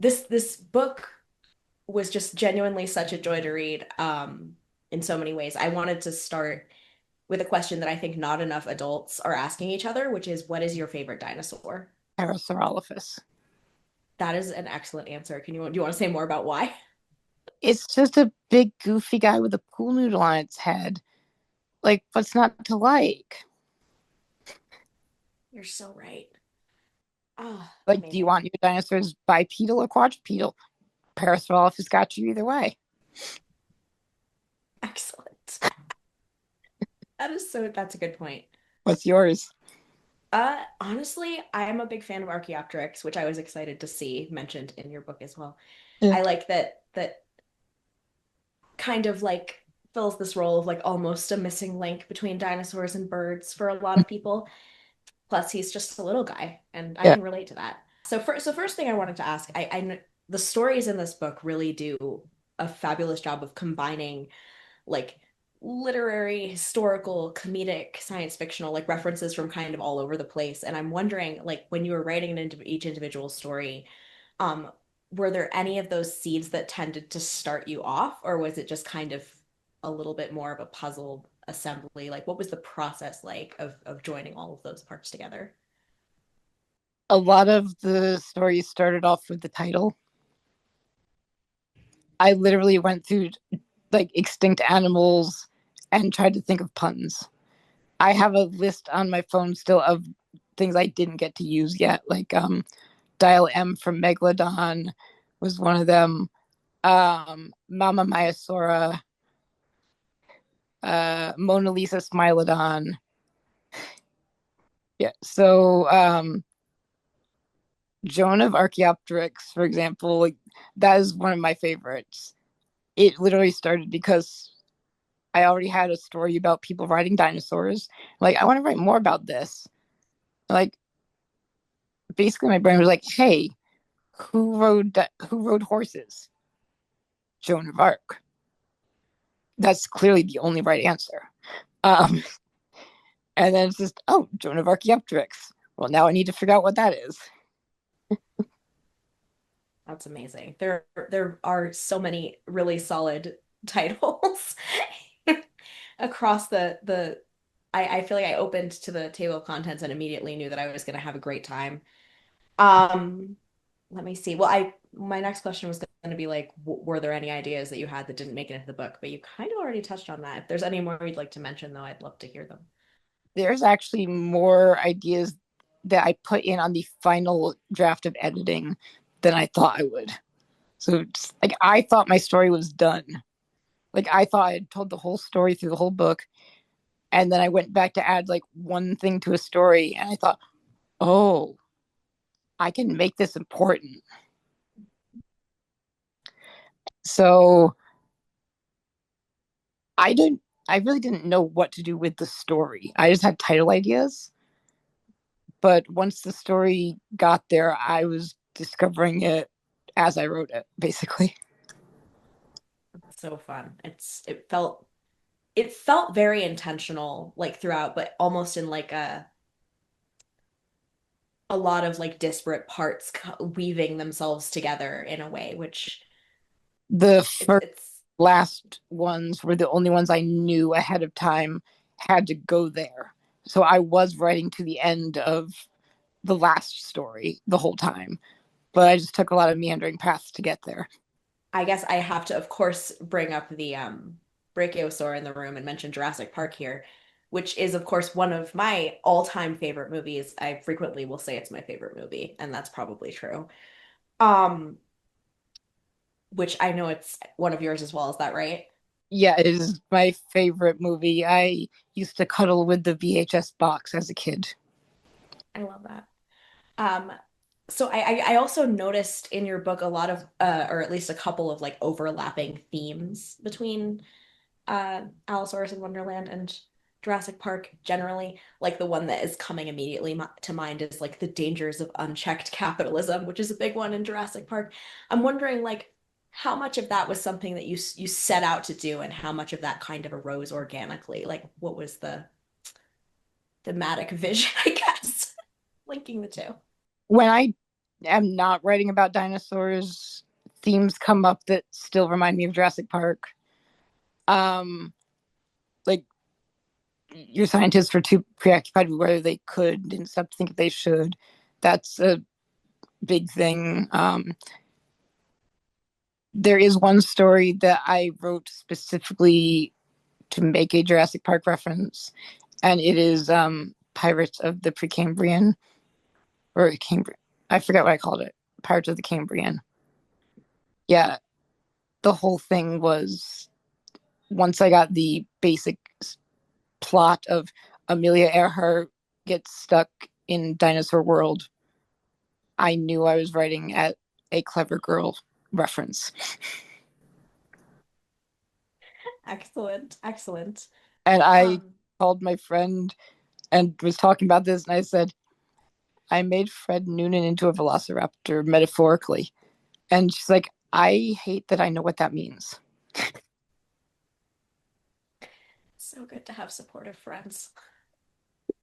this book was just genuinely such a joy to read, in so many ways. I wanted to start with a question that I think not enough adults are asking each other, which is, what is your favorite dinosaur? Parasaurolophus. That is an excellent answer. Do you want to say more about why? It's just a big goofy guy with a pool noodle on its head. Like, what's not to like? You're so right. Oh, Like, do you amazing. want your dinosaurs bipedal or quadrupedal? Parasaurolophus got you either way. Excellent. That's a good point. What's yours? Honestly, I am a big fan of Archaeopteryx, which I was excited to see mentioned in your book as well. Yeah. I like that kind of like fills this role of like almost a missing link between dinosaurs and birds for a lot of people. Plus, he's just a little guy, and I Yeah. can relate to that. So first thing I wanted to ask, the stories in this book really do a fabulous job of combining like literary, historical, comedic, science fictional, like references from kind of all over the place. And I'm wondering, like, when you were writing each individual story, um, were there any of those seeds that tended to start you off, or was it just kind of a little bit more of a puzzle assembly? Like, what was the process like of joining all of those parts together? A lot of the stories started off with the title. I literally went through like extinct animals and tried to think of puns. I have a list on my phone still of things I didn't get to use yet, like Dial M from Megalodon was one of them. Mama Myosora, Mona Lisa Smilodon. Yeah. So Joan of Archaeopteryx, for example, like that is one of my favorites. It literally started because I already had a story about people riding dinosaurs. Like, I want to write more about this. Like, basically, my brain was like, "Hey, who rode horses? Joan of Arc." That's clearly the only right answer. Um, and then it's just, oh, Joan of Archaeopteryx. Well, now I need to figure out what that is. That's amazing. There are so many really solid titles across the I feel like I opened to the table of contents and immediately knew that I was going to have a great time. Um, Let me see. Well, I my next question was going to be like, were there any ideas that you had that didn't make it into the book? But you kind of already touched on that. If there's any more you'd like to mention, though, I'd love to hear them. There's actually more ideas that I put in on the final draft of editing than I thought I would. So it's, like I thought my story was done. Like I thought I had told the whole story through the whole book, and then I went back to add like one thing to a story, and I thought, oh, I can make this important. So I didn't. I really didn't know what to do with the story. I just had title ideas, but once the story got there, I was discovering it as I wrote it, basically. So fun. It felt very intentional, like throughout, but almost in like a lot of like disparate parts weaving themselves together in a way, which The first it's last ones were the only ones I knew ahead of time had to go there. So I was writing to the end of the last story the whole time, but I just took a lot of meandering paths to get there. I guess I have to, of course, bring up the Brachiosaur in the room and mention Jurassic Park here, which is, of course, one of my all-time favorite movies. I frequently will say it's my favorite movie, and that's probably true. Um, which I know it's one of yours as well. Is that right? Yeah, it is my favorite movie. I used to cuddle with the VHS box as a kid. I love that. Um, so I also noticed in your book a lot of or at least a couple of like overlapping themes between Allosaurus in Wonderland and Jurassic Park generally. Like the one that is coming immediately to mind is like the dangers of unchecked capitalism, which is a big one in Jurassic Park. I'm wondering like how much of that was something that you set out to do and how much of that kind of arose organically? Like what was the thematic vision, I guess, linking the two? When I am not writing about dinosaurs. Themes come up that still remind me of Jurassic Park. Um, like your scientists were too preoccupied with whether they could, didn't stop to think if they should. That's a big thing. There is one story that I wrote specifically to make a Jurassic Park reference, and it is Pirates of the Precambrian or Cambrian. I forget what I called it. Pirates of the Cambrian. Yeah, the whole thing was once I got the basic plot of Amelia Earhart gets stuck in dinosaur world, I knew I was writing at a clever girl reference. Excellent, excellent. And I Um, called my friend and was talking about this, and I said, I made Fred Noonan into a velociraptor metaphorically. And she's like, I hate that I know what that means. so good to have supportive friends.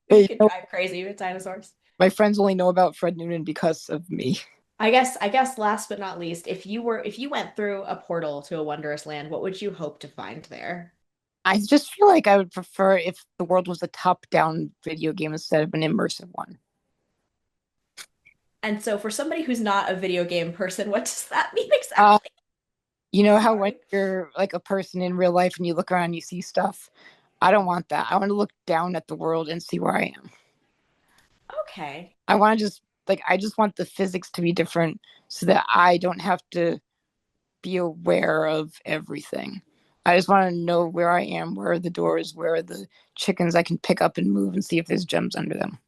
You You could know, drive crazy with dinosaurs. my friends only know about Fred Noonan because of me. I guess last but not least, if you went through a portal to a wondrous land, what would you hope to find there? I just feel like I would prefer if the world was a top down video game instead of an immersive one. And so for somebody who's not a video game person, what does that mean Uh, exactly? you know how when Sorry. you're like a person in real life and you look around and you see stuff? I don't want that. I want to look down at the world and see where I am. Okay. I want to just I just want the physics to be different so that I don't have to be aware of everything. I just want to know where I am, where are the doors, where are the chickens I can pick up and move and see if there's gems under them.